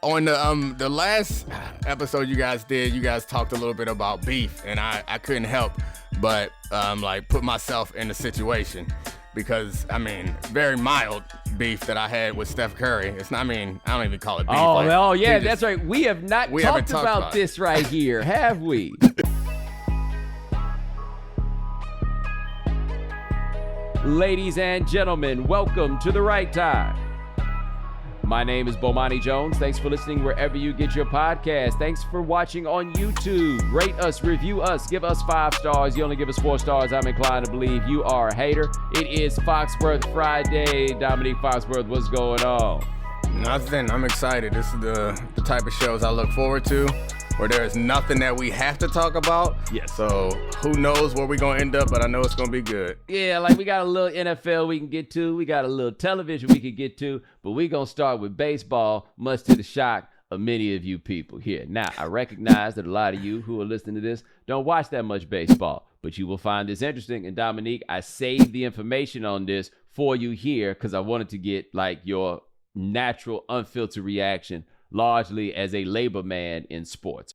On the last episode you guys did, you guys talked a little bit about beef, and I couldn't help but put myself in the situation because very mild beef that I had with Steph Curry. It's not. I don't even call it beef. That's right. We have not talked about this right here, have we? Ladies and gentlemen, welcome to The Right Time. My name is Bomani Jones. Thanks for listening wherever you get your podcast. Thanks for watching on YouTube. Rate us, review us, give us 5 stars. You only give us 4 stars. I'm inclined to believe you are a hater. It is Foxworth Friday. Domonique Foxworth, what's going on? Nothing. I'm excited. This is the type of shows I look forward to, where there is nothing that we have to talk about. Yes. So who knows where we're going to end up, but I know it's going to be good. Yeah, we got a little NFL we can get to. We got a little television we can get to. But we're going to start with baseball, much to the shock of many of you people here. Now, I recognize that a lot of you who are listening to this don't watch that much baseball, but you will find this interesting. And Domonique, I saved the information on this for you here because I wanted to get your natural, unfiltered reaction, largely as a labor man in sports.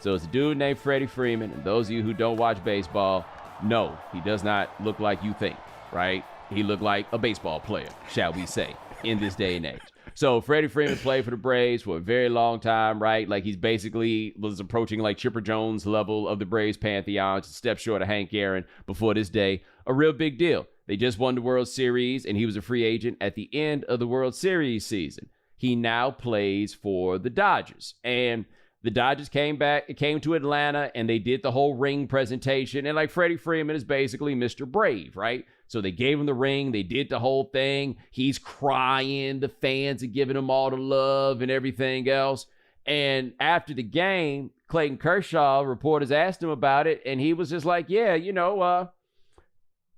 So it's a dude named Freddie Freeman, and those of you who don't watch baseball, no, he does not look like you think, right? He looked like a baseball player, shall we say, in this day and age. So Freddie Freeman played for the Braves for a very long time, right? He's basically was approaching Chipper Jones level of the Braves pantheon, just a step short of Hank Aaron before this day. A real big deal. They just won the World Series, and he was a free agent at the end of the World Series season. He now plays for the Dodgers, and the Dodgers came to Atlanta, and they did the whole ring presentation, and Freddie Freeman is basically Mr. Brave, right? So they gave him the ring. They did the whole thing. He's crying. The fans are giving him all the love and everything else. And after the game, Clayton Kershaw, reporters asked him about it, and he was just like,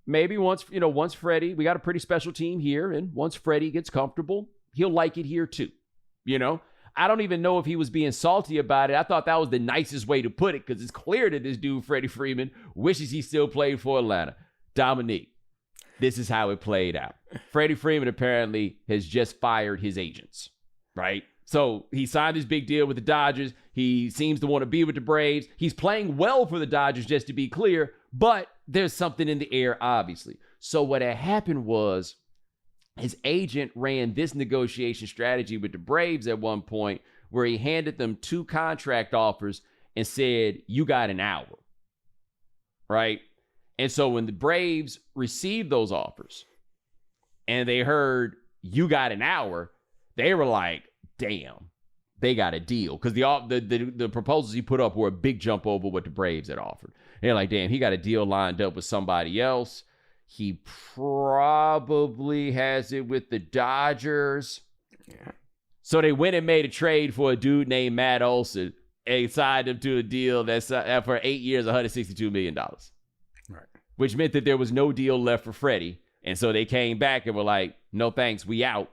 maybe once Freddie, we got a pretty special team here, and once Freddie gets comfortable, he'll like it here too. I don't even know if he was being salty about it. I thought that was the nicest way to put it because it's clear that this dude, Freddie Freeman, wishes he still played for Atlanta. Domonique, this is how it played out. Freddie Freeman apparently has just fired his agents, right? So he signed this big deal with the Dodgers. He seems to want to be with the Braves. He's playing well for the Dodgers, just to be clear, but there's something in the air, obviously. So what had happened was his agent ran this negotiation strategy with the Braves at one point where he handed them 2 contract offers and said, you got an hour, right? And so when the Braves received those offers and they heard you got an hour, they were like, damn, they got a deal. Because the proposals he put up were a big jump over what the Braves had offered. They're like, damn, he got a deal lined up with somebody else. He probably has it with the Dodgers. Yeah. So they went and made a trade for a dude named Matt Olson and signed him to a deal that's for 8 years, $162 million. Right. Which meant that there was no deal left for Freddie. And so they came back and were like, no thanks, we out.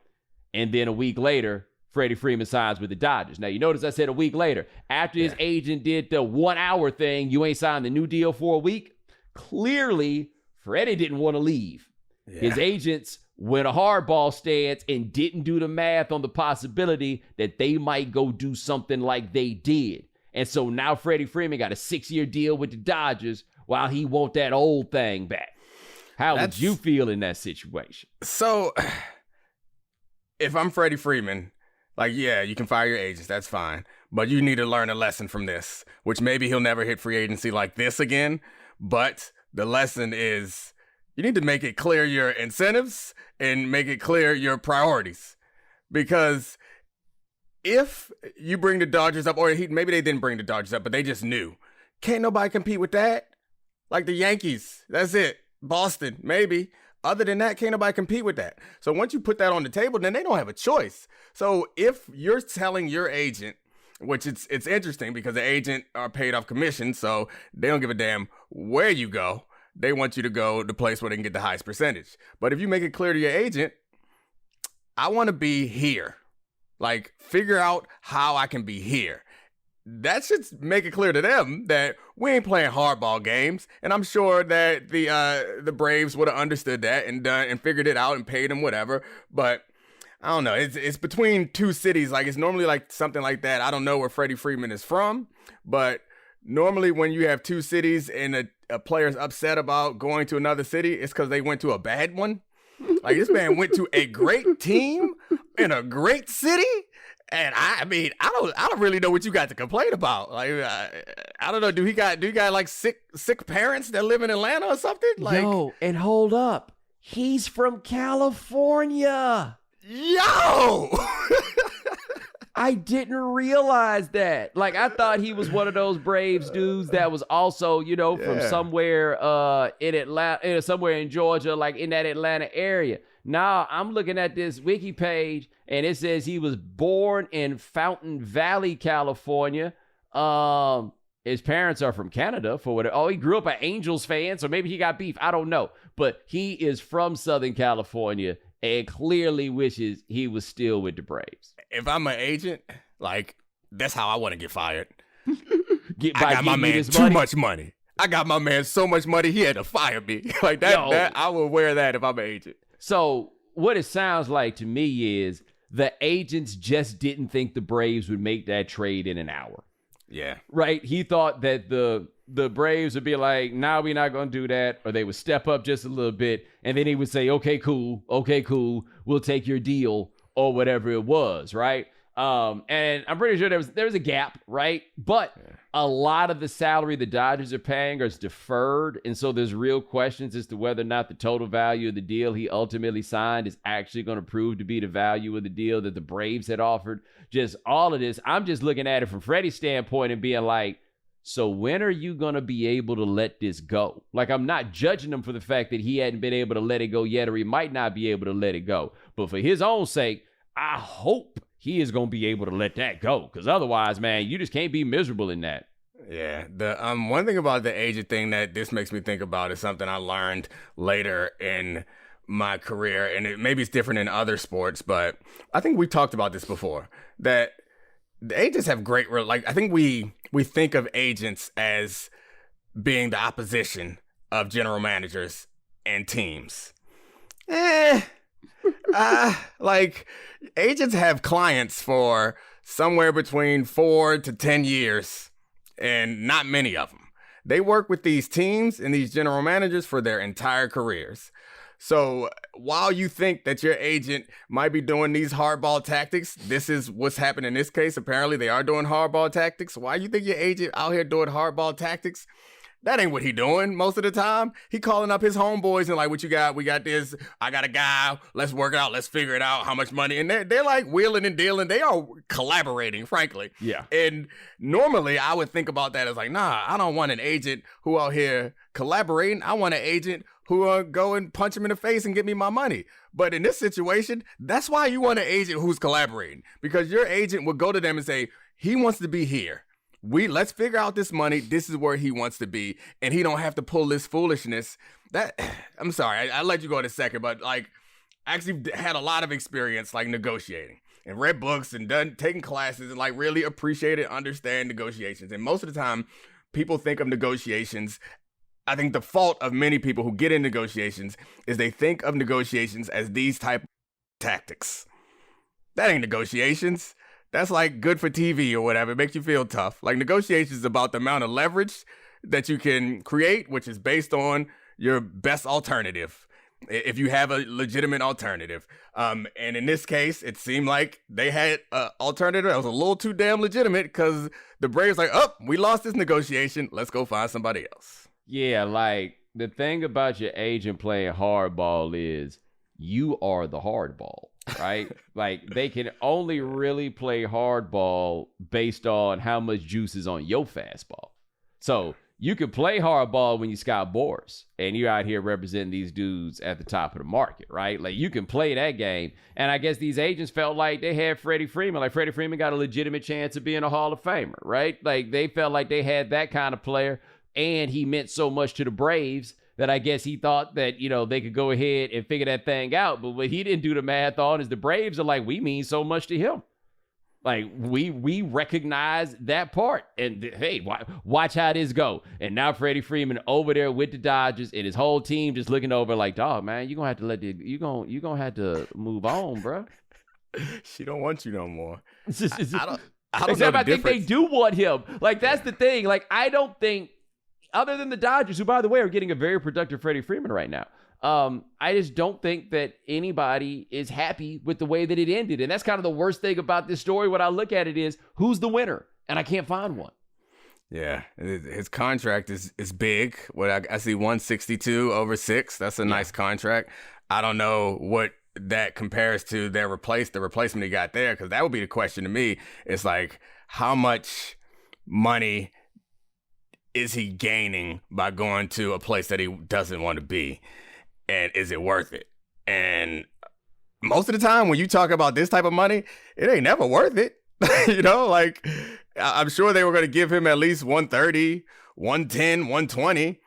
And then a week later, Freddie Freeman signs with the Dodgers. Now, you notice I said a week later. After his agent did the 1 hour thing, you ain't signed the new deal for a week. Clearly, Freddie didn't want to leave. Yeah. His agents went a hardball stance and didn't do the math on the possibility that they might go do something like they did. And so now Freddie Freeman got a 6-year deal with the Dodgers while he want that old thing back. How would you feel in that situation? So, if I'm Freddie Freeman, you can fire your agents, that's fine. But you need to learn a lesson from this, which maybe he'll never hit free agency like this again. But the lesson is you need to make it clear your incentives and make it clear your priorities. Because if you bring the Dodgers up, or maybe they didn't bring the Dodgers up, but they just knew, can't nobody compete with that. Like the Yankees, that's it. Boston, maybe. Other than that, can't nobody compete with that. So once you put that on the table, then they don't have a choice. So if you're telling your agent, which it's interesting because the agent are paid off commission, so they don't give a damn where you go. They want you to go the place where they can get the highest percentage. But if you make it clear to your agent, I want to be here. Figure out how I can be here. that should make it clear to them that we ain't playing hardball games. And I'm sure that the Braves would have understood that and done and figured it out and paid him whatever. But I don't know. It's between two cities. Like, it's normally like something like that. I don't know where Freddie Freeman is from, but normally when you have two cities and a player's upset about going to another city, it's because they went to a bad one. Like, this man went to a great team in a great city. And I mean, I don't really know what you got to complain about. Like, I don't know. Do he got like sick parents that live in Atlanta or something? Like, yo, and hold up, he's from California. Yo, I didn't realize that. Like, I thought he was one of those Braves dudes that was also, from somewhere in Atlanta, somewhere in Georgia, like in that Atlanta area. Now I'm looking at this wiki page and it says he was born in Fountain Valley, California. His parents are from Canada for what? Oh, he grew up an Angels fan, so maybe he got beef. I don't know, but he is from Southern California and clearly wishes he was still with the Braves. If I'm an agent, like, that's how I want to get fired. I got my man too much money. I got my man so much money, he had to fire me. Like, that I will wear that if I'm an agent. So what it sounds like to me is the agents just didn't think the Braves would make that trade in an hour. Yeah. Right? He thought that the Braves would be like, nah, we're not going to do that. Or they would step up just a little bit. And then he would say, okay, cool. We'll take your deal or whatever it was. Right? And I'm pretty sure there was a gap. Right? But a lot of the salary the Dodgers are paying is deferred. And so there's real questions as to whether or not the total value of the deal he ultimately signed is actually going to prove to be the value of the deal that the Braves had offered. Just all of this. I'm just looking at it from Freddie's standpoint and being like, so when are you going to be able to let this go? Like, I'm not judging him for the fact that he hadn't been able to let it go yet, or he might not be able to let it go. But for his own sake, I hope he is going to be able to let that go. Because otherwise, man, you just can't be miserable in that. Yeah. The one thing about the agent thing that this makes me think about is something I learned later in my career. And maybe it's different in other sports, but I think we talked about this before, that the agents have great, like, I think we think of agents as being the opposition of general managers and teams. Like, agents have clients for somewhere between 4 to 10 years, and not many of them. They work with these teams and these general managers for their entire careers. So while you think that your agent might be doing these hardball tactics, this is what's happened in this case. Apparently, they are doing hardball tactics. Why you think your agent out here doing hardball tactics? That ain't what he doing most of the time. He calling up his homeboys and like, what you got? We got this. I got a guy. Let's work it out. Let's figure it out. How much money? And they're like wheeling and dealing. They are collaborating, frankly. Yeah. And normally I would think about that as like, nah, I don't want an agent who out here collaborating. I want an agent who go and punch him in the face and get me my money. But in this situation, that's why you want an agent who's collaborating, because your agent will go to them and say, he wants to be here. Let's figure out this money. This is where he wants to be. And he don't have to pull this foolishness. I'm sorry, I let you go in a second, but like, I actually had a lot of experience like negotiating and read books and taking classes and like really appreciate and understand negotiations. And most of the time, people think of negotiations. I think the fault of many people who get in negotiations is they think of negotiations as these type of tactics. That ain't negotiations. That's like good for TV or whatever. It makes you feel tough. Like, negotiations is about the amount of leverage that you can create, which is based on your best alternative, if you have a legitimate alternative. And in this case, it seemed like they had an alternative that was a little too damn legitimate, because the Braves like, oh, we lost this negotiation. Let's go find somebody else. Yeah, like, the thing about your agent playing hardball is you are the hardball. Right? Like, they can only really play hardball based on how much juice is on your fastball. So you can play hardball when you Scott Boras and you're out here representing these dudes at the top of the market, right? Like, you can play that game. And I guess these agents felt like they had Freddie Freeman. Like, Freddie Freeman got a legitimate chance of being a Hall of Famer, right? Like, they felt like they had that kind of player, and he meant so much to the Braves that I guess he thought that, they could go ahead and figure that thing out. But what he didn't do the math on is the Braves are like, we mean so much to him. Like we recognize that part, and hey, watch how this go. And now Freddie Freeman over there with the Dodgers, and his whole team just looking over like, dog, man, you gonna have to you gonna have to move on, bro. She don't want you no more. I think they do want him. Like that's the thing. Like I don't think, other than the Dodgers, who by the way are getting a very productive Freddie Freeman right now. I just don't think that anybody is happy with the way that it ended. And that's kind of the worst thing about this story. When I look at it is, who's the winner? And I can't find one. Yeah, his contract is big. What I see 162 over 6. That's a nice contract. I don't know what that compares to the replacement he got there, because that would be the question to me. It's like, how much money is he gaining by going to a place that he doesn't want to be? And is it worth it? And most of the time when you talk about this type of money, it ain't never worth it. You know, like I'm sure they were going to give him at least 130, 110, 120.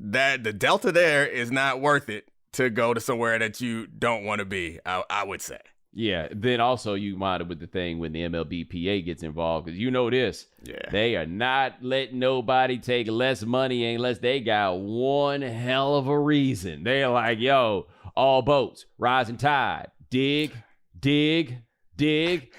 That the delta there is not worth it to go to somewhere that you don't want to be, I would say. Yeah, then also you mind it with the thing when the MLBPA gets involved, because you know this. Yeah. They are not letting nobody take less money unless they got one hell of a reason. They're like, yo, all boats, rising tide, dig, dig, dig.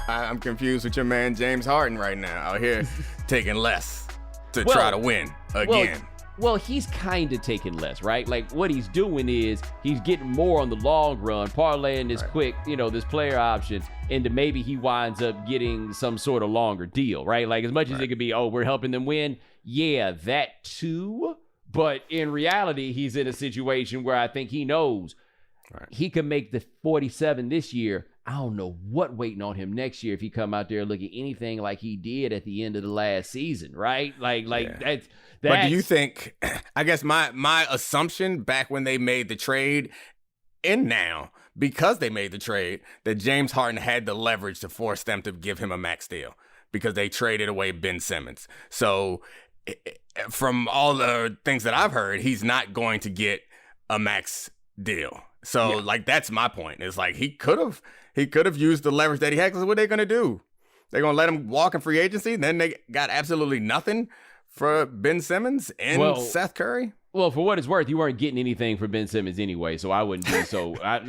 I'm confused with your man James Harden right now, out here taking less to try to win again. Well, he's kind of taking less, right? Like what he's doing is he's getting more on the long run, parlaying this quick, this player option into maybe he winds up getting some sort of longer deal, right? Like as much as it could be, we're helping them win. Yeah, that too. But in reality, he's in a situation where I think he knows he can make the 47 this year. I don't know what waiting on him next year if he come out there looking anything like he did at the end of the last season, right? That's But do you think, I guess my assumption back when they made the trade, and now, because they made the trade, that James Harden had the leverage to force them to give him a max deal because they traded away Ben Simmons. So from all the things that I've heard, he's not going to get a max deal. So that's my point. It's like he could have used the leverage that he had, because what are they going to do? They're going to let him walk in free agency? Then they got absolutely nothing for Ben Simmons and Seth Curry? Well, for what it's worth, you weren't getting anything for Ben Simmons anyway, so I wouldn't be so. I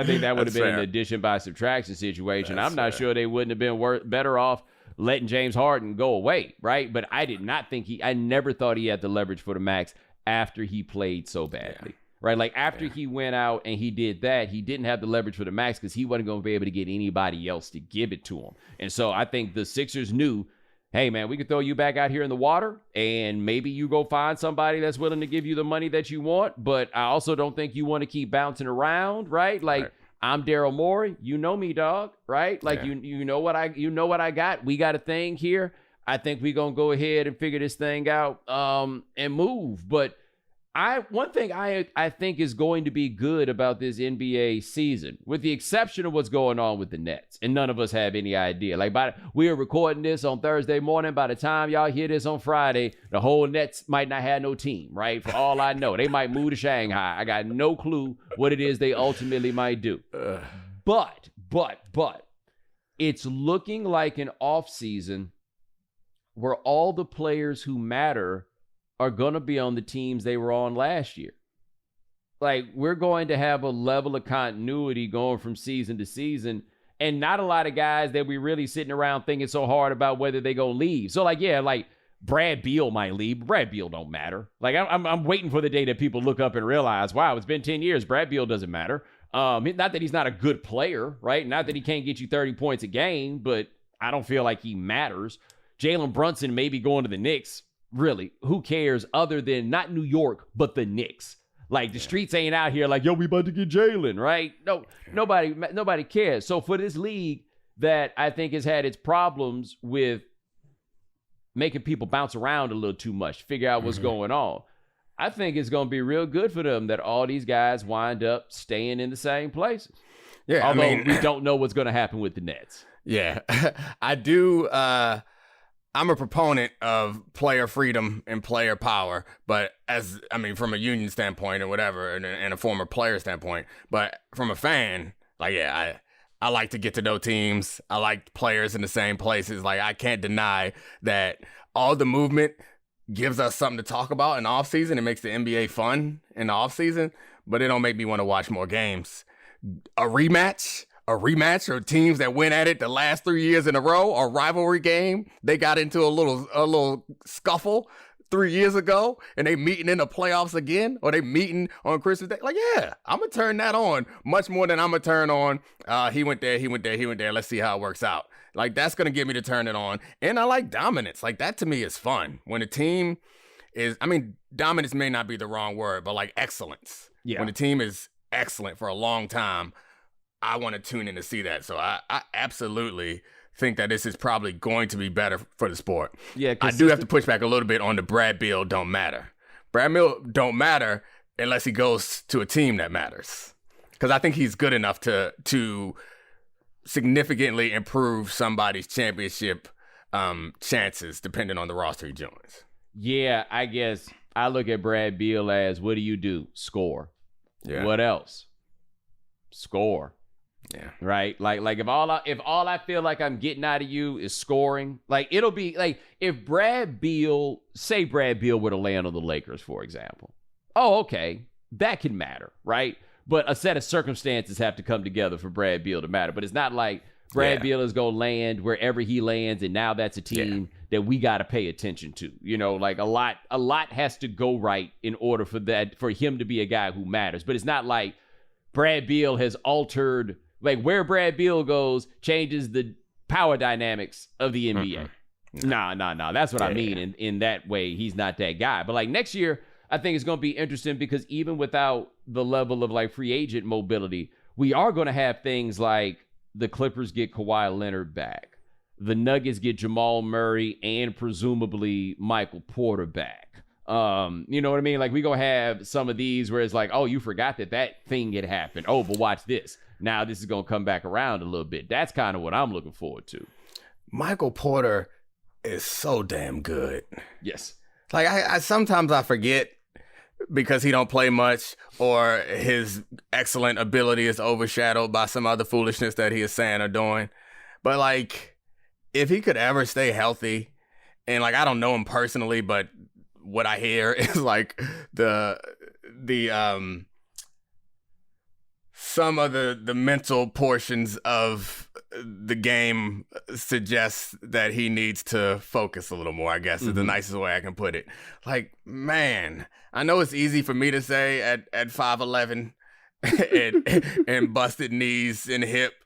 think that would have been an addition by subtraction situation. I'm not sure they wouldn't have been better off letting James Harden go away, right? But I did not think I never thought he had the leverage for the max after he played so badly. Yeah. Right, like after he went out and he did that, he didn't have the leverage for the max because he wasn't going to be able to get anybody else to give it to him. And so I think the Sixers knew, hey, man, we could throw you back out here in the water and maybe you go find somebody that's willing to give you the money that you want. But I also don't think you want to keep bouncing around, right? Like, I'm Daryl Morey. You know me, dog, right? Like, you know what I got. We got a thing here. I think we're going to go ahead and figure this thing out and move. But one thing I think is going to be good about this NBA season, with the exception of what's going on with the Nets, and none of us have any idea. Like, we are recording this on Thursday morning. By the time y'all hear this on Friday, the whole Nets might not have no team, right? For all I know, they might move to Shanghai. I got no clue what it is they ultimately might do. But it's looking like an offseason where all the players who matter are going to be on the teams they were on last year. Like, we're going to have a level of continuity going from season to season, and not a lot of guys that we really sitting around thinking so hard about whether they go leave. So, like, Brad Beal might leave. Brad Beal don't matter. Like, I'm waiting for the day that people look up and realize, wow, it's been 10 years. Brad Beal doesn't matter. Not that he's not a good player, right? Not that he can't get you 30 points a game, but I don't feel like he matters. Jalen Brunson may be going to the Knicks. Really, who cares other than not New York, but the Knicks? Like, the streets ain't out here like, yo, we about to get Jalen, right? No, nobody cares. So for this league that I think has had its problems with making people bounce around a little too much, figure out what's going on, I think it's going to be real good for them that all these guys wind up staying in the same places. Yeah, although we don't know what's going to happen with the Nets. Yeah, I do. I'm a proponent of player freedom and player power, but from a union standpoint or whatever, and a former player standpoint, but from a fan, like, yeah, I like to get to know teams. I like players in the same places. Like, I can't deny that all the movement gives us something to talk about in the offseason. It makes the NBA fun in the offseason, but it don't make me want to watch more games. A rematch or teams that went at it the last 3 years in a row, or rivalry game, they got into a little scuffle 3 years ago, and they meeting in the playoffs again, or they meeting on Christmas Day. Like, yeah, I'm gonna turn that on much more than I'm gonna turn on he went there, let's see how it works out. Like, that's gonna get me to turn it on. And I like dominance. Like, that to me is fun. When a team is, dominance may not be the wrong word, but like excellence. Yeah. When a team is excellent for a long time, I want to tune in to see that. So I absolutely think that this is probably going to be better for the sport. Yeah, I do have to push back a little bit on the Brad Beal don't matter. Brad Beal don't matter unless he goes to a team that matters. Because I think he's good enough to significantly improve somebody's championship chances depending on the roster he joins. Yeah, I guess I look at Brad Beal as, what do? Score. Yeah. What else? Score. Yeah. Right. Like if all I feel like I'm getting out of you is scoring, like, it'll be like, if Brad Beal were to land on the Lakers, for example. Oh, okay. That can matter, right? But a set of circumstances have to come together for Brad Beal to matter. But it's not like Brad Beal is going to land wherever he lands, and now that's a team that we got to pay attention to. You know, like, a lot has to go right in order for him to be a guy who matters. But it's not like Brad Beal has altered, like, where Brad Beal goes changes the power dynamics of the NBA. Nah. That's what I mean. In that way, he's not that guy. But like, next year, I think it's going to be interesting, because even without the level of like free agent mobility, we are going to have things like the Clippers get Kawhi Leonard back. The Nuggets get Jamal Murray and presumably Michael Porter back. You know what I mean? Like, we going to have some of these where it's like, oh, you forgot that thing had happened. Oh, but watch this. Now this is going to come back around a little bit. That's kind of what I'm looking forward to. Michael Porter is so damn good. Yes. Like, I sometimes I forget because he don't play much, or his excellent ability is overshadowed by some other foolishness that he is saying or doing. But like, if he could ever stay healthy, and like, I don't know him personally, but what I hear is like some of the mental portions of the game suggests that he needs to focus a little more, I guess, is the nicest way I can put it. Like, man, I know it's easy for me to say at 5'11" and busted knees and hips,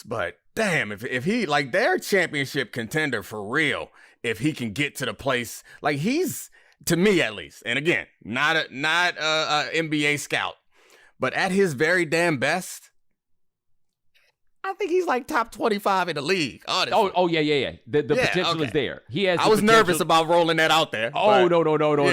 but damn, if he, like, they're a championship contender for real, if he can get to the place, like, he's, to me at least, and again, not a NBA scout, but at his very damn best, I think he's like top 25 in the league. Honestly. Oh yeah. The potential is there. He has. I was nervous about rolling that out there. Oh, no.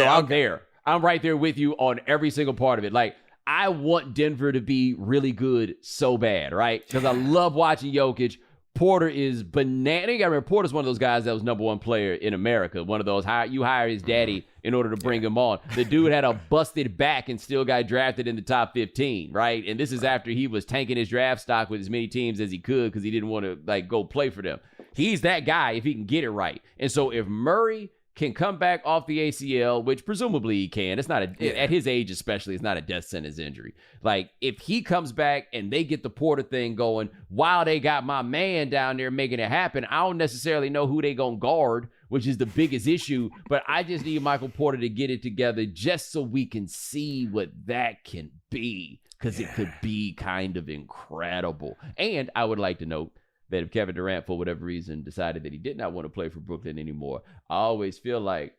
I'm there. I'm right there with you on every single part of it. Like, I want Denver to be really good so bad, right? Because I love watching Jokic. Porter is banana. You got to remember, Porter's one of those guys that was number one player in America. One of those, you hire his daddy in order to bring him on. The dude had a busted back and still got drafted in the top 15, right? And this is after he was tanking his draft stock with as many teams as he could because he didn't want to, like, go play for them. He's that guy if he can get it right. And so if Murray can come back off the ACL, which presumably he can. It's not at his age especially, it's not a death sentence injury. Like, if he comes back and they get the Porter thing going while they got my man down there making it happen, I don't necessarily know who they gonna guard, which is the biggest issue, but I just need Michael Porter to get it together just so we can see what that can be, because it could be kind of incredible. And I would like to note that if Kevin Durant, for whatever reason, decided that he did not want to play for Brooklyn anymore, I always feel like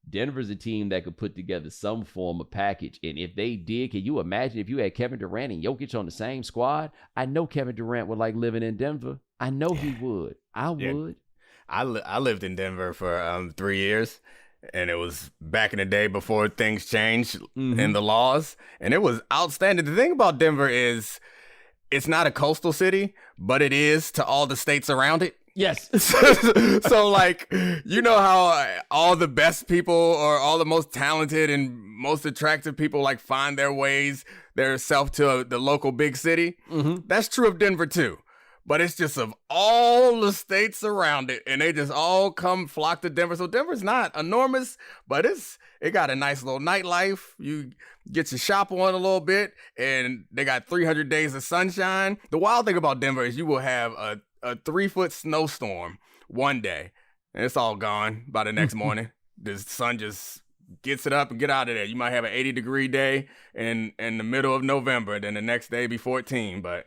Denver's a team that could put together some form of package. And if they did, can you imagine if you had Kevin Durant and Jokic on the same squad? I know Kevin Durant would like living in Denver. I know he would. I would. I lived in Denver for 3 years, and it was back in the day before things changed in the laws, and it was outstanding. The thing about Denver is it's not a coastal city, but it is to all the states around it. Yes. So like, you know how all the best people or all the most talented and most attractive people like find their ways, their self to the local big city? Mm-hmm. That's true of Denver too. But it's just of all the states around it, and they just all flock to Denver. So Denver's not enormous, but it got a nice little nightlife. You get your shop on a little bit, and they got 300 days of sunshine. The wild thing about Denver is you will have a 3-foot snowstorm one day, and it's all gone by the next morning. The sun just gets it up and get out of there. You might have an 80-degree day in the middle of November, then the next day be 14, but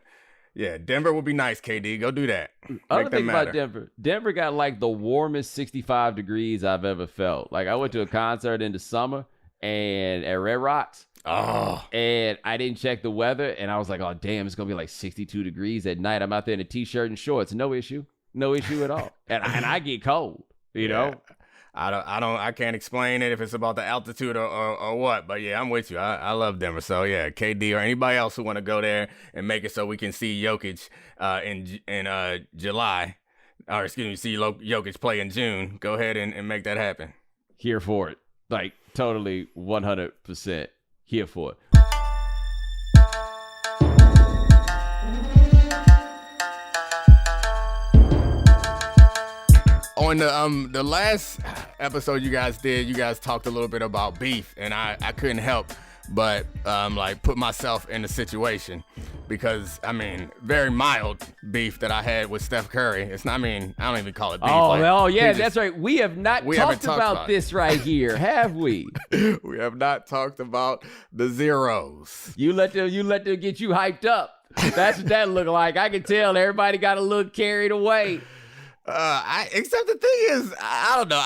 yeah, Denver would be nice, KD. Go do that. Other thing about Denver got like the warmest 65 degrees I've ever felt. Like I went to a concert in the summer and at Red Rocks. Oh. And I didn't check the weather, and I was like, oh damn, it's gonna be like 62 degrees at night. I'm out there in a t-shirt and shorts. No issue at all. And I get cold, you know. I can't explain it if it's about the altitude or what, but yeah, I'm with you. I love Denver. So yeah, KD or anybody else who want to go there and make it so we can see Jokic in July, or excuse me, see Jokic play in June. Go ahead and make that happen. Here for it. Like totally 100% here for it. On the last episode you guys did, you guys talked a little bit about beef, and I couldn't help but like put myself in the situation because very mild beef that I had with Steph Curry. It's not. I don't even call it beef. That's right. We have not talked about this right here, have we? We have not talked about the zeros. You let them get you hyped up. That's what that looked like. I can tell everybody got a little carried away. Except the thing is, I don't know.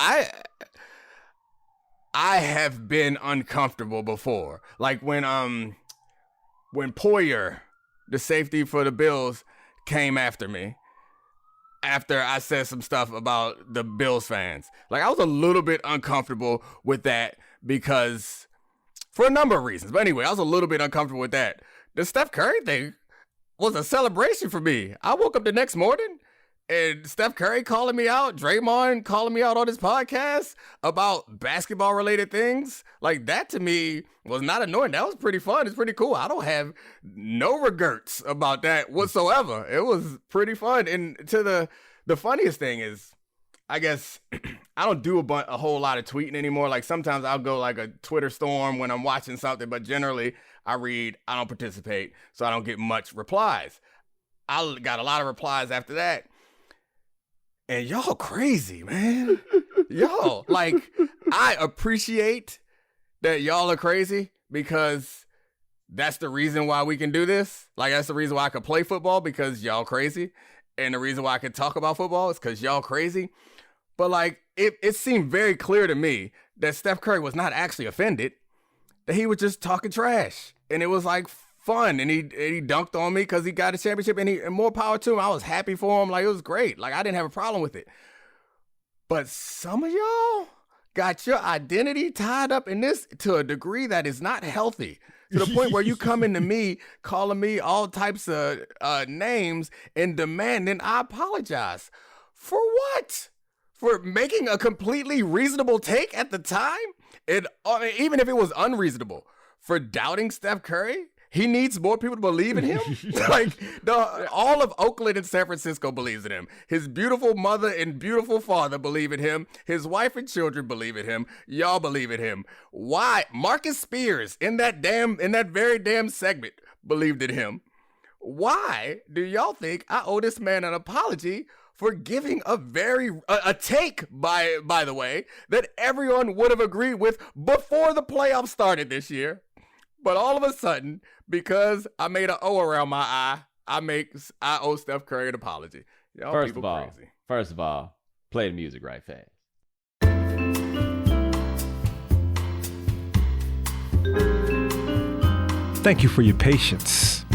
I have been uncomfortable before. Like when Poyer, the safety for the Bills, came after me after I said some stuff about the Bills fans. Like I was a little bit uncomfortable with that because for a number of reasons. But anyway, I was a little bit uncomfortable with that. The Steph Curry thing was a celebration for me. I woke up the next morning and Steph Curry calling me out, Draymond calling me out on his podcast about basketball-related things. Like, that to me was not annoying. That was pretty fun. It's pretty cool. I don't have no regrets about that whatsoever. It was pretty fun. And to the funniest thing is, I guess, I don't do a whole lot of tweeting anymore. Like, sometimes I'll go like a Twitter storm when I'm watching something, but generally I read, I don't participate, so I don't get much replies. I got a lot of replies after that. And y'all crazy, man. Y'all, like, I appreciate that y'all are crazy because that's the reason why we can do this. Like, that's the reason why I could play football, because y'all crazy. And the reason why I could talk about football is because y'all crazy. But, like, it seemed very clear to me that Steph Curry was not actually offended, that he was just talking trash. And it was, like, fun, and he dunked on me because he got a championship, and more power to him. I was happy for him. Like, it was great. Like, I didn't have a problem with it. But some of y'all got your identity tied up in this to a degree that is not healthy, to the point where you come into me calling me all types of names and demanding I apologize. For what? For making a completely reasonable take at the time? And even if it was unreasonable, for doubting Steph Curry? He needs more people to believe in him. Like, all of Oakland and San Francisco believes in him. His beautiful mother and beautiful father believe in him. His wife and children believe in him. Y'all believe in him. Why? Marcus Spears in that very damn segment believed in him. Why do y'all think I owe this man an apology for giving a take, by the way, that everyone would have agreed with before the playoffs started this year? But all of a sudden, because I made an O around my eye, I owe Steph Curry an apology. Y'all First of all, play the music right fast. Thank you for your patience.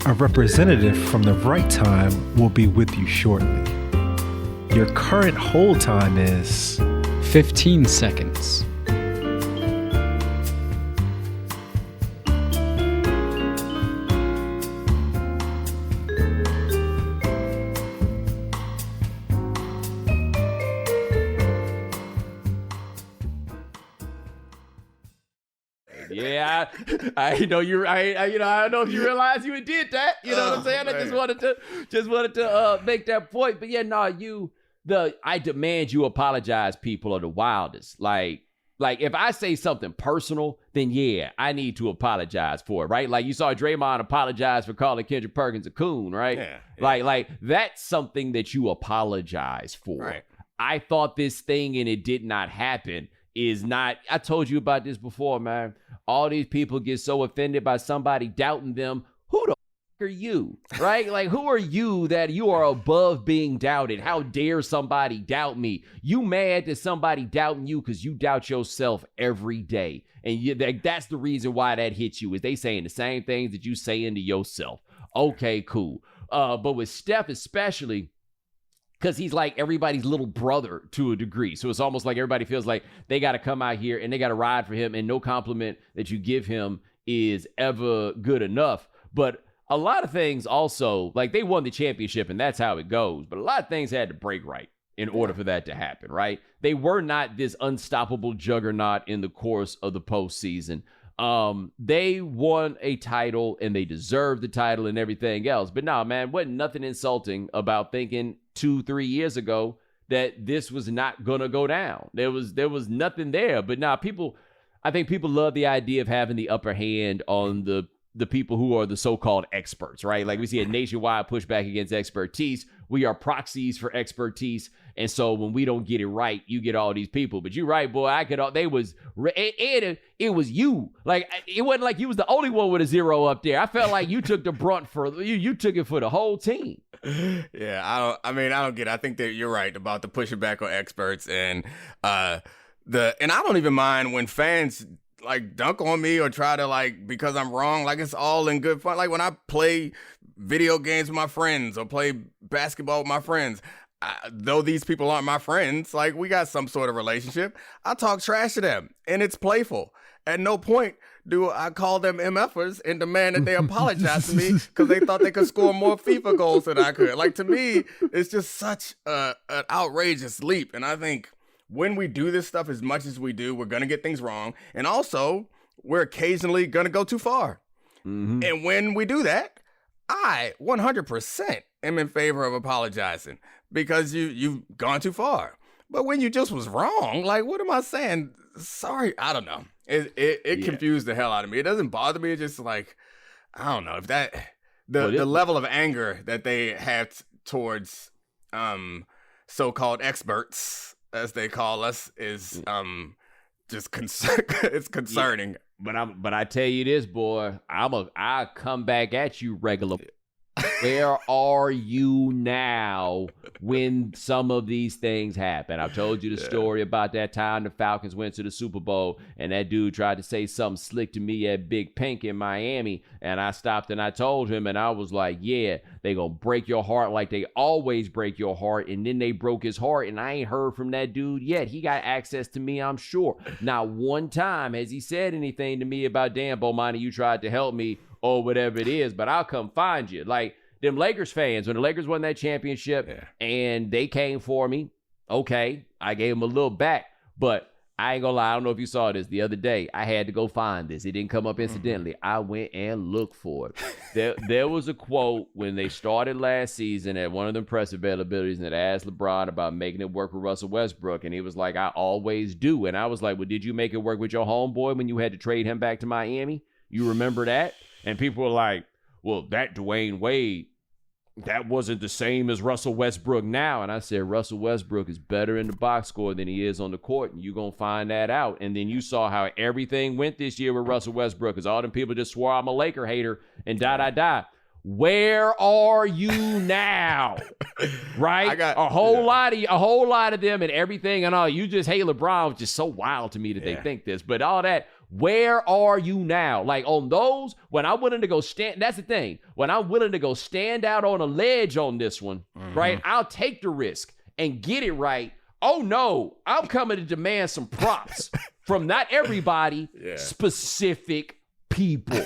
A representative from the right time will be with you shortly. Your current hold time is 15 seconds. Yeah, I know you. I don't know if you realize you did that. You know what I'm saying? Man. I just wanted to make that point. But yeah, no, I demand you apologize. People are the wildest. Like if I say something personal, then yeah, I need to apologize for it, right? Like you saw Draymond apologize for calling Kendrick Perkins a coon, right? Yeah. Like that's something that you apologize for. Right. I thought this thing and it did not happen is not. I told you about this before, man. All these people get so offended by somebody doubting them. Who the f- are you, right? Like, who are you that you are above being doubted? How dare somebody doubt me? You mad that somebody doubting you because you doubt yourself every day. And that's the reason why that hits you, is they saying the same things that you saying to yourself. Okay, cool. But with Steph especially, because he's like everybody's little brother to a degree. So it's almost like everybody feels like they got to come out here and they got to ride for him. And no compliment that you give him is ever good enough. But a lot of things also, like they won the championship and that's how it goes. But a lot of things had to break right in order for that to happen, right? They were not this unstoppable juggernaut in the course of the postseason. They won a title and they deserved the title and everything else. But no, man, wasn't nothing insulting about thinking 2-3 years ago that this was not gonna go down. There was nothing there. But now I think people love the idea of having the upper hand on the people who are the so-called experts, right? Like we see a nationwide pushback against expertise. We are proxies for expertise. And so when we don't get it right, you get all these people. But you're right, boy. It was you. Like, it wasn't like you was the only one with a 0 up there. I felt like you took the brunt you took it for the whole team. Yeah, I don't get it. I think that you're right about the pushing back on experts and I don't even mind when fans like dunk on me or try to like, because I'm wrong. Like, it's all in good fun. Like when I play video games with my friends or play basketball with my friends, though these people aren't my friends, like we got some sort of relationship, I talk trash to them and it's playful. At no point do I call them MFers and demand that they apologize to me because they thought they could score more FIFA goals than I could. Like, to me, it's just such an outrageous leap. And I think when we do this stuff as much as we do, we're going to get things wrong. And also, we're occasionally going to go too far. Mm-hmm. And when we do that, I 100% am in favor of apologizing because you've gone too far. But when you just was wrong, like, what am I saying? Sorry, I don't know. It confused the hell out of me. It doesn't bother me. It's just like, I don't know if that the level of anger that they have towards so-called experts, as they call us, is just it's concerning. Yeah. But I tell you this, boy, I come back at you regular. Where are you now when some of these things happen? I've told you the story about that time the Falcons went to the Super Bowl and that dude tried to say something slick to me at Big Pink in Miami, and I stopped and I told him, and I was like, yeah, they gonna break your heart like they always break your heart. And then they broke his heart, and I ain't heard from that dude yet. He got access to me, I'm sure. Not one time has he said anything to me about, damn, Bomani, you tried to help me or whatever it is, but I'll come find you. Like, them Lakers fans, when the Lakers won that championship and they came for me, okay, I gave them a little back, but I ain't gonna lie, I don't know if you saw this the other day. I had to go find this. It didn't come up incidentally. I went and looked for it. There was a quote when they started last season at one of the press availabilities, and it asked LeBron about making it work with Russell Westbrook, and he was like, I always do. And I was like, well, did you make it work with your homeboy when you had to trade him back to Miami? You remember that? And people were like, well, that Dwayne Wade, that wasn't the same as Russell Westbrook now. And I said, Russell Westbrook is better in the box score than he is on the court, and you're going to find that out. And then you saw how everything went this year with Russell Westbrook, because all them people just swore I'm a Laker hater and die. Where are you now? Right? A whole lot of them and everything and all. You just hate LeBron, which is so wild to me that they think this. But all that, where are you now? Like, on those, when I'm willing to go stand, that's the thing. When I'm willing to go stand out on a ledge on this one, right, I'll take the risk and get it right. Oh, no, I'm coming to demand some props from not everybody, specific people.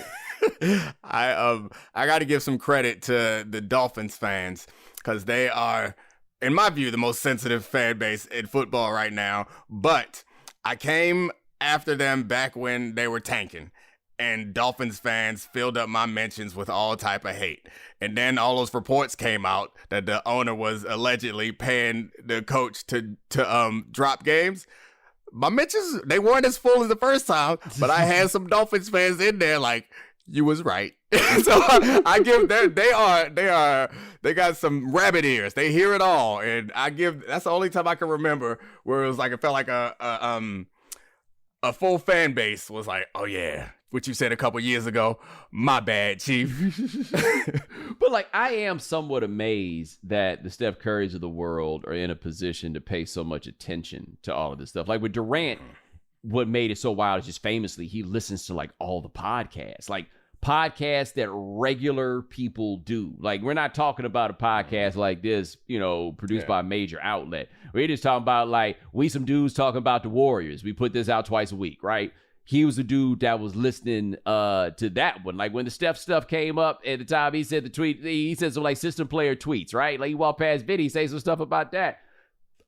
I got to give some credit to the Dolphins fans, because they are, in my view, the most sensitive fan base in football right now. But I came after them back when they were tanking, and Dolphins fans filled up my mentions with all type of hate. And then all those reports came out that the owner was allegedly paying the coach to drop games. My mentions, they weren't as full as the first time, but I had some Dolphins fans in there like, you was right. So I give them, they got some rabbit ears. They hear it all. And that's the only time I can remember where it was like, it felt like a full fan base was like, oh yeah, what you said a couple years ago, my bad, Chief. But like, I am somewhat amazed that the Steph Currys of the world are in a position to pay so much attention to all of this stuff. Like with Durant, what made it so wild is just famously, he listens to like all the podcasts, like podcasts that regular people do. Like, we're not talking about a podcast like this, produced by a major outlet. We're just talking about like, we some dudes talking about the Warriors. We put this out twice a week, right? He was the dude that was listening to that one. Like when the Steph stuff came up at the time, he said he said some like system player tweets, right? Like he walked past Vinny, he say some stuff about that.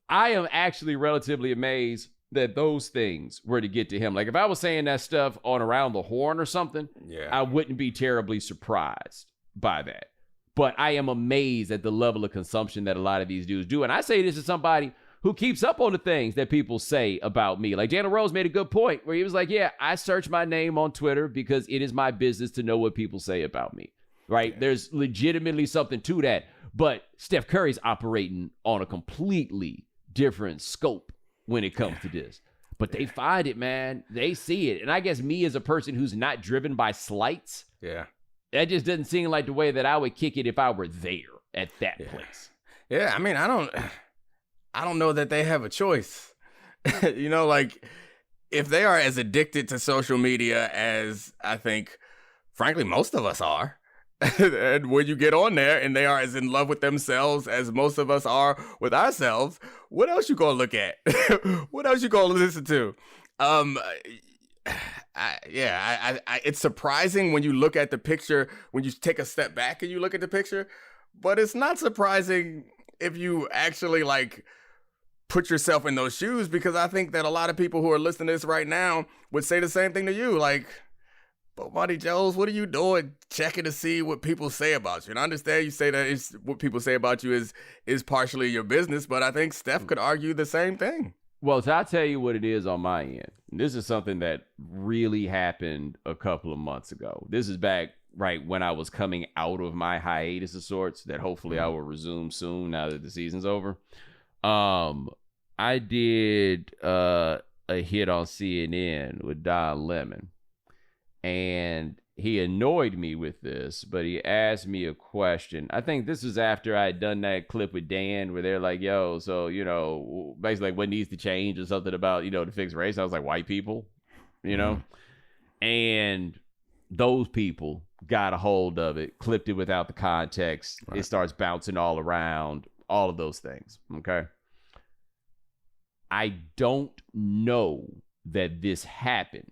I am actually relatively amazed that those things were to get to him. Like if I was saying that stuff on Around the Horn or something, I wouldn't be terribly surprised by that. But I am amazed at the level of consumption that a lot of these dudes do. And I say this to somebody who keeps up on the things that people say about me. Like Daniel Rose made a good point where he was like, yeah, I search my name on Twitter because it is my business to know what people say about me, right? There's legitimately something to that. But Steph Curry's operating on a completely different scope when it comes to this. But they find it, man. They see it. And I guess me as a person who's not driven by slights, that just doesn't seem like the way that I would kick it if I were there at that place. Yeah, I mean, I don't know that they have a choice. Like if they are as addicted to social media as I think, frankly, most of us are, and when you get on there and they are as in love with themselves as most of us are with ourselves, what else you gonna look at? What else you gonna listen to? It's surprising when you look at the picture, when you take a step back and you look at the picture, but it's not surprising if you actually like put yourself in those shoes, because I think that a lot of people who are listening to this right now would say the same thing to you. Like, Bomani Jones, what are you doing checking to see what people say about you? And I understand you say that it's what people say about you is partially your business, but I think Steph could argue the same thing. Well, so I'll tell you what it is on my end. This is something that really happened a couple of months ago. This is back right when I was coming out of my hiatus of sorts that hopefully I will resume soon now that the season's over. I did a hit on CNN with Don Lemon, and he annoyed me with this, but he asked me a question. I think this was after I had done that clip with Dan where they're like, yo, so, basically like what needs to change or something about, to fix race. I was like, white people, and those people got a hold of it, clipped it without the context. Right. It starts bouncing all around, all of those things. Okay. I don't know that this happened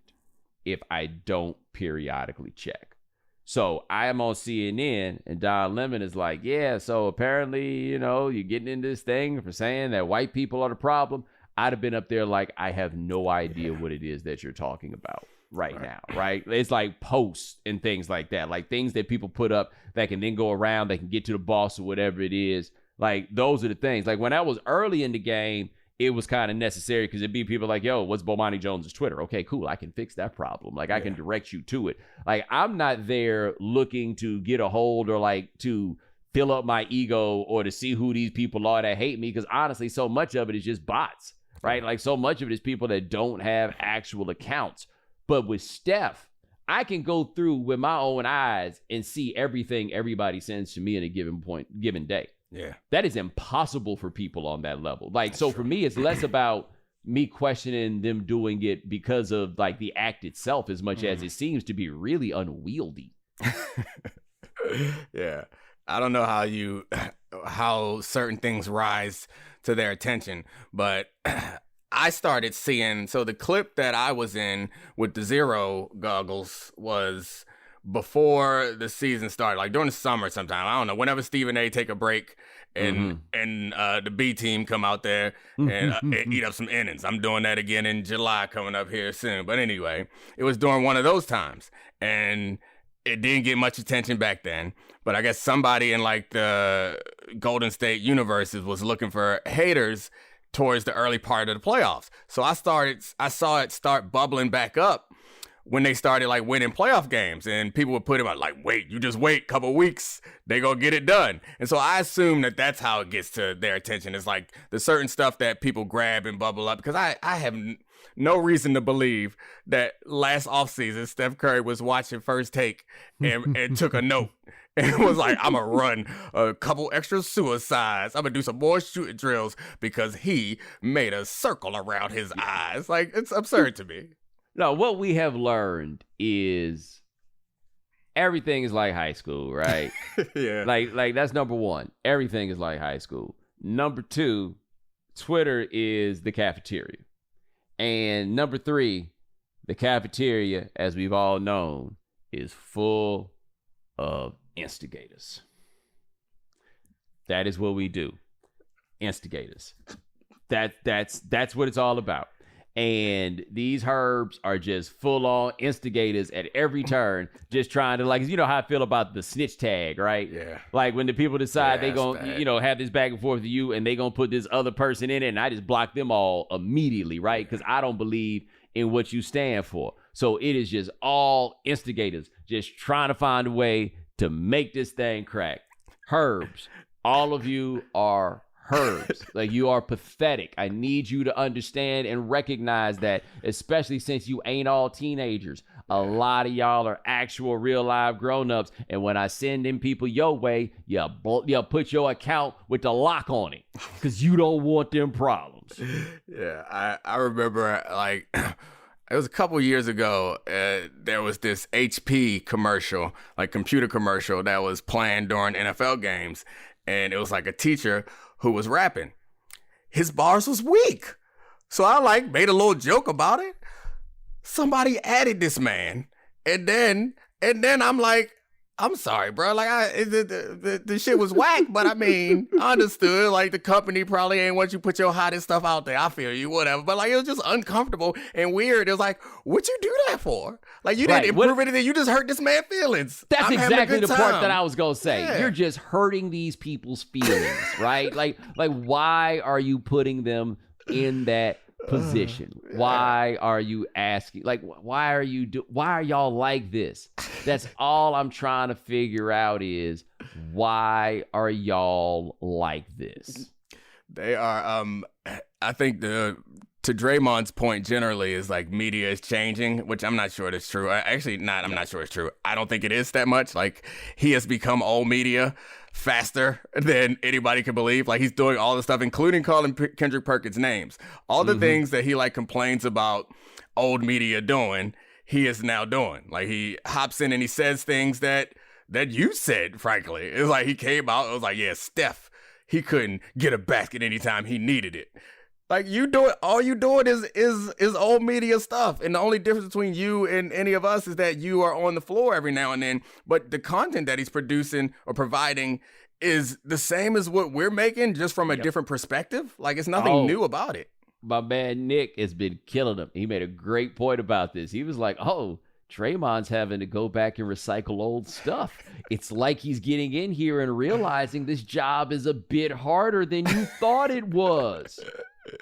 if I don't periodically check. So I am on CNN and Don Lemon is like, yeah, so apparently, you're getting into this thing for saying that white people are the problem. I'd have been up there like, I have no idea what it is that you're talking about right now, right? It's like posts and things like that, like things that people put up that can then go around, they can get to the boss or whatever it is. Like those are the things. Like when I was early in the game, it was kind of necessary because it'd be people like, yo, what's Bomani Jones' Twitter? Okay, cool. I can fix that problem. Like, I can direct you to it. Like, I'm not there looking to get a hold or like to fill up my ego or to see who these people are that hate me. Because honestly, so much of it is just bots, right? Like, so much of it is people that don't have actual accounts. But with Steph, I can go through with my own eyes and see everything everybody sends to me in a given day. Yeah. That is impossible for people on that level. Like, that's so true. For me, it's less about me questioning them doing it because of like the act itself as much as it seems to be really unwieldy. Yeah. I don't know how certain things rise to their attention, but I started seeing, so the clip that I was in with the zero goggles was before the season started, like during the summer sometime. I don't know, whenever Stephen A take a break and the B team come out there and eat up some innings. I'm doing that again in July coming up here soon. But anyway, it was during one of those times, and it didn't get much attention back then. But I guess somebody in like the Golden State universes was looking for haters towards the early part of the playoffs. So I saw it start bubbling back up when they started like winning playoff games, and people would put him out like, you just wait a couple weeks, they gonna get it done. And so I assume that that's how it gets to their attention. It's like the certain stuff that people grab and bubble up, because I have no reason to believe that last offseason Steph Curry was watching First Take and took a note and was like, I'm gonna run a couple extra suicides, I'm gonna do some more shooting drills because he made a circle around his eyes. Like, it's absurd to me. No, what we have learned is everything is like high school, right? Yeah. Like that's number one. Everything is like high school. Number two, Twitter is the cafeteria. And number three, the cafeteria, as we've all known, is full of instigators. That is what we do. Instigators. That's what it's all about. And these herbs are just full-on instigators at every turn, just trying to, like, you know how I feel about the snitch tag, right? Yeah. Like when the people decide they going bad. to, have this back and forth with you, and they going to put this other person in it, and I just block them all immediately, right? Because I don't believe in what you stand for. So it is just all instigators, just trying to find a way to make this thing crack. Herbs, all of you are herbs. Like, you are pathetic. I need you to understand and recognize that, especially since you ain't all teenagers. A lot of y'all are actual real live grown-ups, and when I send in people your way, you put your account with the lock on it because you don't want them problems. Yeah, I remember, like, it was a couple years ago, there was this HP commercial, like computer commercial, that was playing during NFL games, and it was like a teacher who was rapping. His bars was weak. So I made a little joke about it. Somebody added this man. And then I'm like, I'm sorry, bro. Like, the shit was whack, but I mean, I understood. Like, the company probably ain't want you to put your hottest stuff out there. I feel you, whatever. But, like, it was just uncomfortable and weird. It was like, what'd you do that for? Like, you didn't improve anything. You just hurt this man's feelings. That's exactly the part that I was going to say. Yeah. You're just hurting these people's feelings, right? Like, why are you putting them in that position? Why are you asking? Like, why are y'all like this? That's all I'm trying to figure out is, why are y'all like this? They are, I think to Draymond's point generally is like media is changing, which I'm not sure that's true. I'm not sure it's true. I don't think it is that much. Like, he has become old media faster than anybody can believe. Like, he's doing all the stuff, including calling Kendrick Perkins names. All the things that he complains about old media doing, he is now doing. Like, he hops in and he says things that you said, frankly. It's like he came out, it was like, yeah, Steph, he couldn't get a basket anytime he needed it. Like, all you doing is old media stuff. And the only difference between you and any of us is that you are on the floor every now and then. But the content that he's producing or providing is the same as what we're making, just from a different perspective. Like, it's nothing new about it. My man Nick has been killing him. He made a great point about this. He was like, Draymond's having to go back and recycle old stuff. It's like he's getting in here and realizing this job is a bit harder than you thought it was.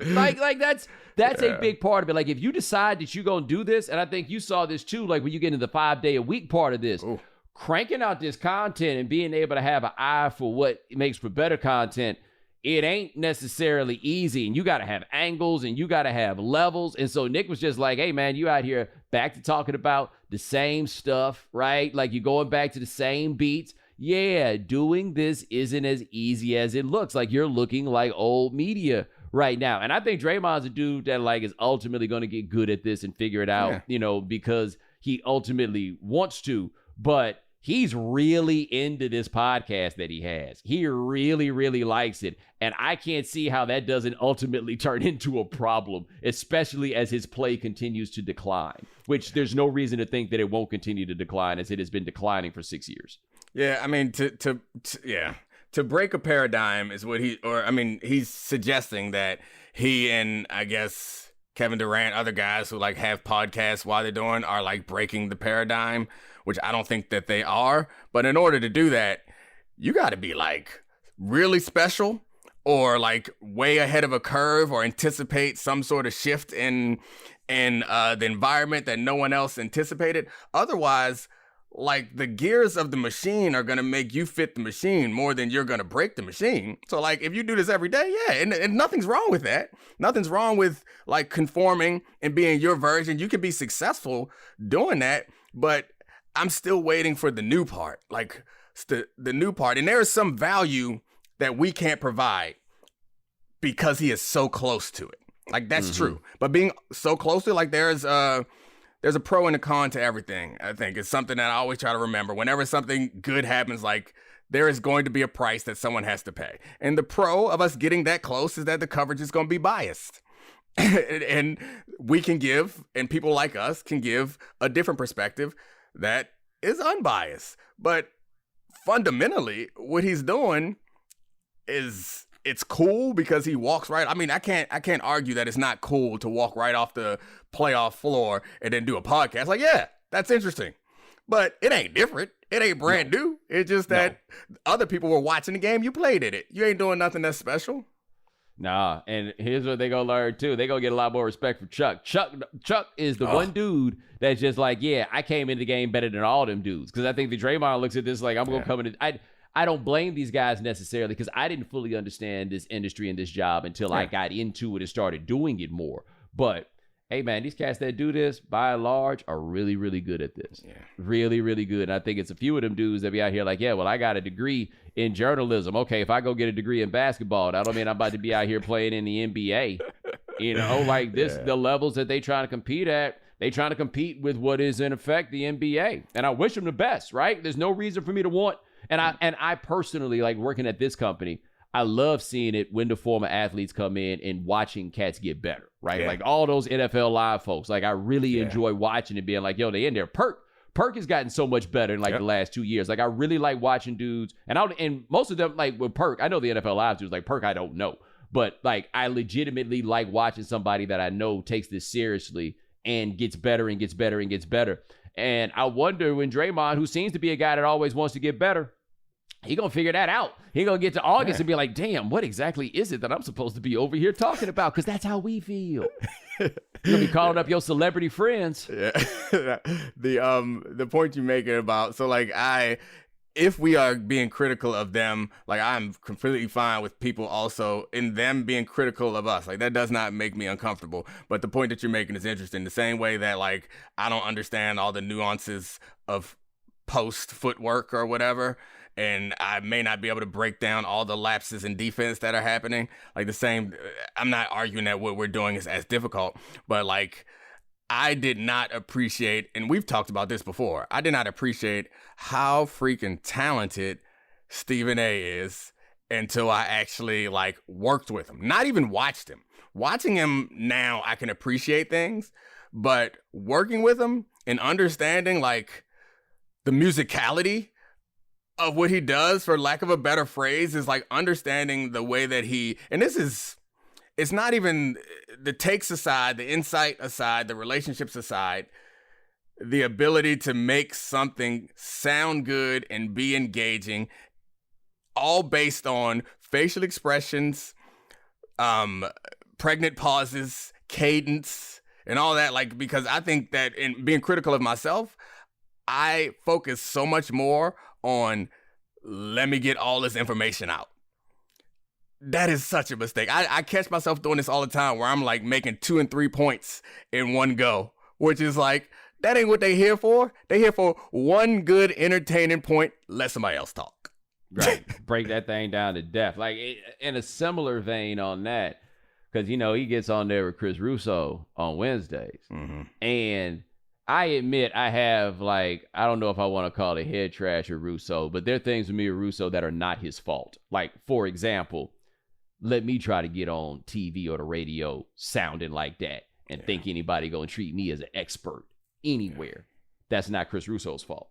Like that's a big part of it. Like, if you decide that you're going to do this, and I think you saw this too, like when you get into the 5-day-a-week part of this, cranking out this content and being able to have an eye for what makes for better content, it ain't necessarily easy. And you got to have angles and you got to have levels. And so Nick was just like, hey, man, you out here back to talking about the same stuff, right? Like, you're going back to the same beats. Yeah, doing this isn't as easy as it looks. Like, you're looking like old media right now. And I think Draymond's a dude that is ultimately going to get good at this and figure it out, because he ultimately wants to. But he's really into this podcast that he has. He really, really likes it. And I can't see how that doesn't ultimately turn into a problem, especially as his play continues to decline, which there's no reason to think that it won't continue to decline, as it has been declining for 6 years. Yeah, I mean, to to break a paradigm is what he's suggesting that he and I guess Kevin Durant, other guys who like have podcasts while they're doing are like breaking the paradigm, which I don't think that they are. But in order to do that, you got to be like really special or like way ahead of a curve or anticipate some sort of shift in the environment that no one else anticipated. Otherwise, like the gears of the machine are going to make you fit the machine more than you're going to break the machine. So like if you do this every day, yeah, and nothing's wrong with that. Nothing's wrong with like conforming and being your version. You can be successful doing that, but I'm still waiting for the new part, like the new part. And there is some value that we can't provide because he is so close to it. Like that's true. But being so close to it, like there's a pro and a con to everything. I think it's something that I always try to remember. Whenever something good happens, like there is going to be a price that someone has to pay. And the pro of us getting that close is that the coverage is going to be biased. And we can give, and people like us can give a different perspective that is unbiased. But fundamentally, what he's doing is it's cool because he walks right. I mean, I can't argue that it's not cool to walk right off the playoff floor and then do a podcast. Like, yeah, that's interesting. But it ain't different. It ain't brand new. It's just that other people were watching the game. You played in it. You ain't doing nothing that's special. Nah, and here's what they gonna learn too. They gonna get a lot more respect for Chuck. Chuck is the one dude that's just like, yeah, I came into the game better than all them dudes. Because I think the Draymond looks at this like, I'm gonna come in. I don't blame these guys necessarily because I didn't fully understand this industry and this job until I got into it and started doing it more. But hey, man, these cats that do this, by and large, are really, really good at this. Yeah. Really, really good. And I think it's a few of them dudes that be out here like, yeah, well, I got a degree in journalism. Okay, if I go get a degree in basketball, that don't mean I'm about to be out here playing in the NBA. You know, like this, the levels that they trying to compete at, they trying to compete with what is, in effect, the NBA. And I wish them the best, right? There's no reason for me to want. And I personally, like working at this company, I love seeing it when the former athletes come in and watching cats get better, right? Yeah. Like all those NFL Live folks, like I really enjoy watching and being like, yo, they in there. Perk has gotten so much better in like the last 2 years. Like I really like watching dudes, and most of them, like with Perk, I know the NFL Live dudes, like Perk, I don't know. But like I legitimately like watching somebody that I know takes this seriously and gets better and gets better and gets better. And I wonder when Draymond, who seems to be a guy that always wants to get better, he gonna figure that out. He gonna get to August and be like, damn, what exactly is it that I'm supposed to be over here talking about? Because that's how we feel. You're gonna be calling up your celebrity friends. Yeah. The point you're making about, so like if we are being critical of them, like I'm completely fine with people also in them being critical of us. Like that does not make me uncomfortable. But the point that you're making is interesting. The same way that like I don't understand all the nuances of post footwork or whatever. And I may not be able to break down all the lapses in defense that are happening. Like the same, I'm not arguing that what we're doing is as difficult, but like I did not appreciate, and we've talked about this before, I did not appreciate how freaking talented Stephen A is until I actually like worked with him. Not even watched him. Watching him now, I can appreciate things, but working with him and understanding like the musicality of what he does, for lack of a better phrase, is like understanding the way that and this is, it's not even the takes aside, the insight aside, the relationships aside, the ability to make something sound good and be engaging, all based on facial expressions, pregnant pauses, cadence, and all that. Like, because I think that in being critical of myself, I focus so much more on let me get all this information out. That is such a mistake. I catch myself doing this all the time where I'm like making 2 and 3 points in one go, which is like, that ain't what they here for. They here for one good entertaining point. Let somebody else talk. Right. Break that thing down to death. Like in a similar vein on that, because, you know, he gets on there with Chris Russo on Wednesdays. Mm-hmm. And I admit I have, like, I don't know if I want to call it head trash or Russo, but there are things with me or Russo that are not his fault. Like, for example, let me try to get on TV or the radio sounding like that and think anybody going to treat me as an expert anywhere. That's not Chris Russo's fault.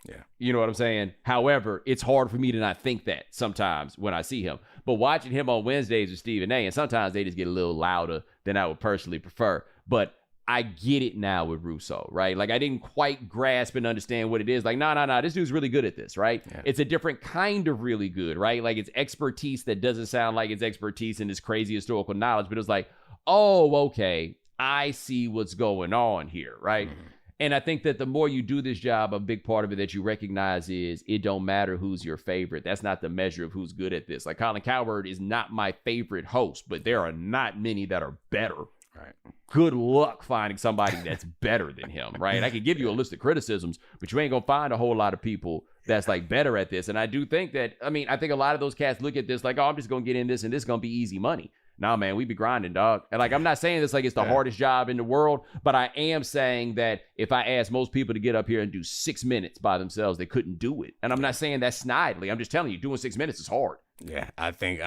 Yeah. You know what I'm saying? However, it's hard for me to not think that sometimes when I see him. But watching him on Wednesdays with Stephen A., and sometimes they just get a little louder than I would personally prefer. But I get it now with Russo, right? Like, I didn't quite grasp and understand what it is. Like, no, this dude's really good at this, right? Yeah. It's a different kind of really good, right? Like, it's expertise that doesn't sound like it's expertise in this crazy historical knowledge, but it's like, oh, okay, I see what's going on here, right? Mm-hmm. And I think that the more you do this job, a big part of it that you recognize is it don't matter who's your favorite. That's not the measure of who's good at this. Like, Colin Cowherd is not my favorite host, but there are not many that are better. Right. Good luck finding somebody that's better than him, right? I could give you a list of criticisms, but you ain't gonna find a whole lot of people that's like better at this. And I do think that, I think a lot of those cats look at this like, oh, I'm just gonna get in this and this is gonna be easy money. Nah, man, we be grinding, dog. And like, I'm not saying this like it's the hardest job in the world, but I am saying that if I asked most people to get up here and do 6 minutes by themselves, they couldn't do it. And I'm not saying that snidely. I'm just telling you, doing 6 minutes is hard. Yeah, I think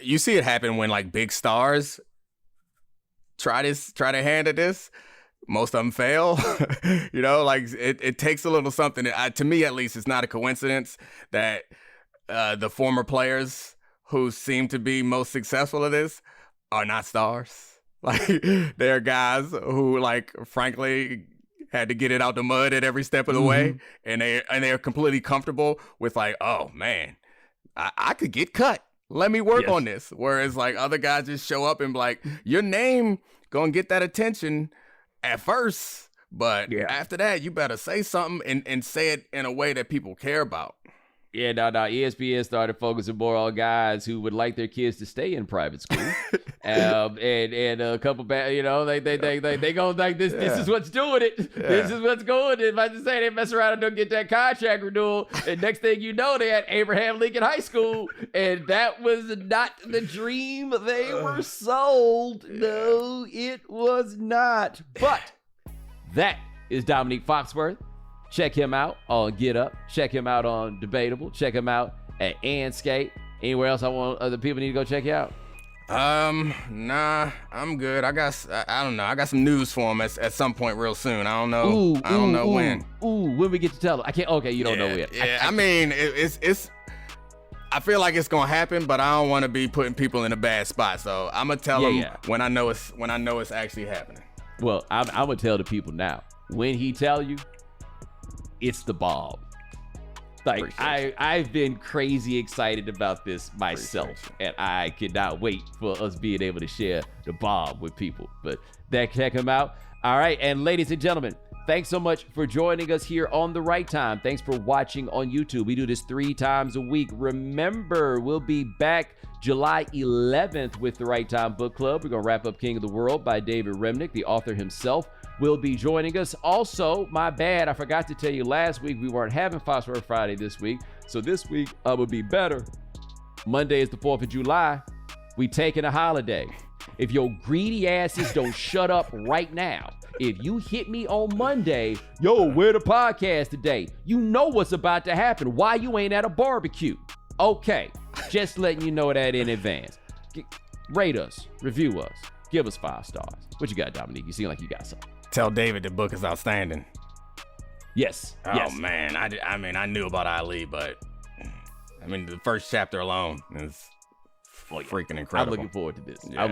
you see it happen when like big stars try their hand at this. Most of them fail. You know, like it takes a little something. To me, at least, it's not a coincidence that the former players who seem to be most successful at this are not stars. Like, they're guys who, like, frankly, had to get it out the mud at every step of the way, and they're completely comfortable with like, oh man, I could get cut. Let me work on this. Whereas like other guys just show up and be like, your name gonna get that attention at first, but after that, you better say something and say it in a way that people care about. Yeah, no. ESPN started focusing more on guys who would like their kids to stay in private school, and a couple bad, you know, they go like this. This is what's doing it. Yeah. This is what's going. If I just say they mess around and don't get that contract renewal, and next thing you know, they had Abraham Lincoln High School, and that was not the dream they were sold. No, it was not. But that is Domonique Foxworth. Check him out on Get Up. Check him out on Debatable. Check him out at Anskate. Anywhere else I want other people need to go check you out? Nah, I'm good. I don't know. I got some news for him at some point real soon. I don't know. I don't know when. When we get to tell him. I can't. Okay, you don't know yet. Yeah, it's. I feel like it's gonna happen, but I don't want to be putting people in a bad spot. So I'm gonna tell him when I know it's actually happening. Well, I'm gonna tell the people now. When he tell you, it's the bomb. Like, I've been crazy excited about this myself, and I cannot wait for us being able to share the bomb with people. But check him out. All right, and ladies and gentlemen, thanks so much for joining us here on The Right Time. Thanks for watching on YouTube. We do this 3 times a week. Remember, we'll be back July 11th with The Right Time Book Club. We're going to wrap up King of the World by David Remnick, the author himself, will be joining us. Also, my bad, I forgot to tell you last week we weren't having Phosphorus Friday this week. So this week I will be better. Monday is the 4th of July. We taking a holiday. If your greedy asses don't shut up right now, if you hit me on Monday, yo, where the podcast today? You know what's about to happen. Why you ain't at a barbecue? Okay, just letting you know that in advance. Rate us, review us, give us 5 stars. What you got, Domonique? You seem like you got something. Tell David the book is outstanding. Yes. Oh man, I knew about Ali, but the first chapter alone is freaking incredible. I'm looking forward to this. Yeah.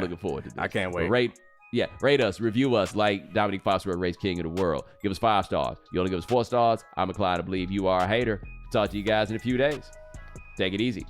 I can't wait. Rate us, review us like Domonique Foxworth rates King of the World. Give us 5 stars. You only give us 4 stars, I'm inclined to believe you are a hater. Talk to you guys in a few days. Take it easy.